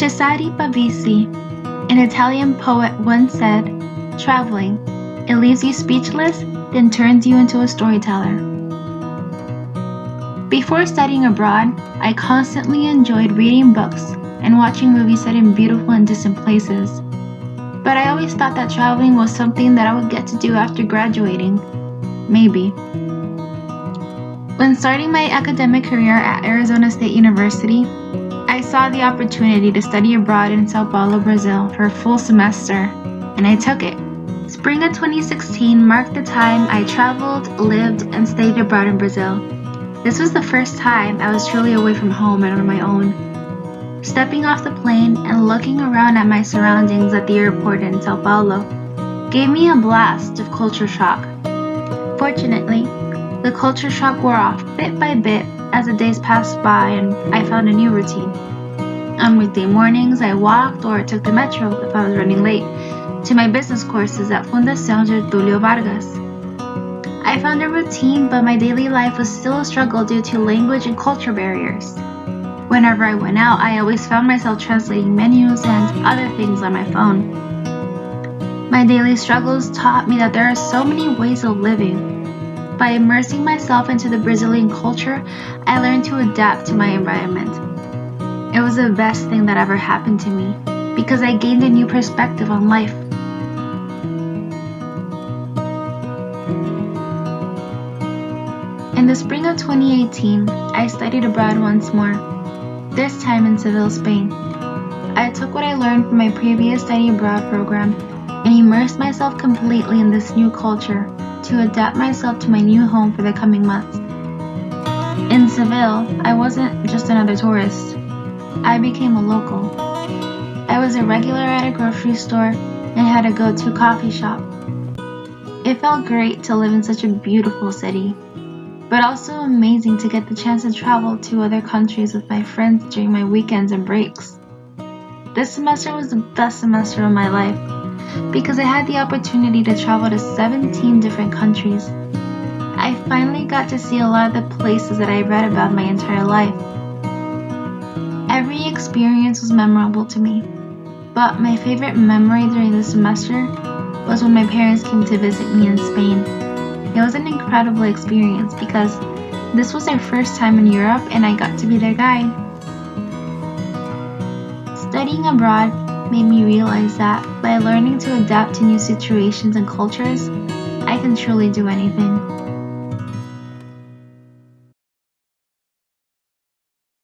Cesare Pavese, an Italian poet, once said, "Traveling, it leaves you speechless, then turns you into a storyteller." Before studying abroad, I constantly enjoyed reading books and watching movies set in beautiful and distant places. But I always thought that traveling was something that I would get to do after graduating. Maybe. When starting my academic career at Arizona State University, I saw the opportunity to study abroad in Sao Paulo, Brazil for a full semester, and I took it. Spring of 2016 marked the time I traveled, lived, and stayed abroad in Brazil. This was the first time I was truly away from home and on my own. Stepping off the plane and looking around at my surroundings at the airport in Sao Paulo gave me a blast of culture shock. Fortunately, the culture shock wore off bit by bit as the days passed by and I found a new routine. On weekday mornings, I walked or took the metro if I was running late to my business courses at Fundação Getúlio Vargas. I found a routine, but my daily life was still a struggle due to language and culture barriers. Whenever I went out, I always found myself translating menus and other things on my phone. My daily struggles taught me that there are so many ways of living. By immersing myself into the Brazilian culture, I learned to adapt to my environment. It was the best thing that ever happened to me because I gained a new perspective on life. In the spring of 2018, I studied abroad once more, this time in Seville, Spain. I took what I learned from my previous study abroad program and immersed myself completely in this new culture to adapt myself to my new home for the coming months. In Seville, I wasn't just another tourist. I became a local. I was a regular at a grocery store and had a go-to coffee shop. It felt great to live in such a beautiful city, but also amazing to get the chance to travel to other countries with my friends during my weekends and breaks. This semester was the best semester of my life because I had the opportunity to travel to 17 different countries. I finally got to see a lot of the places that I read about my entire life. Every experience was memorable to me, but my favorite memory during the semester was when my parents came to visit me in Spain. It was an incredible experience because this was their first time in Europe and I got to be their guide. Studying abroad made me realize that by learning to adapt to new situations and cultures, I can truly do anything.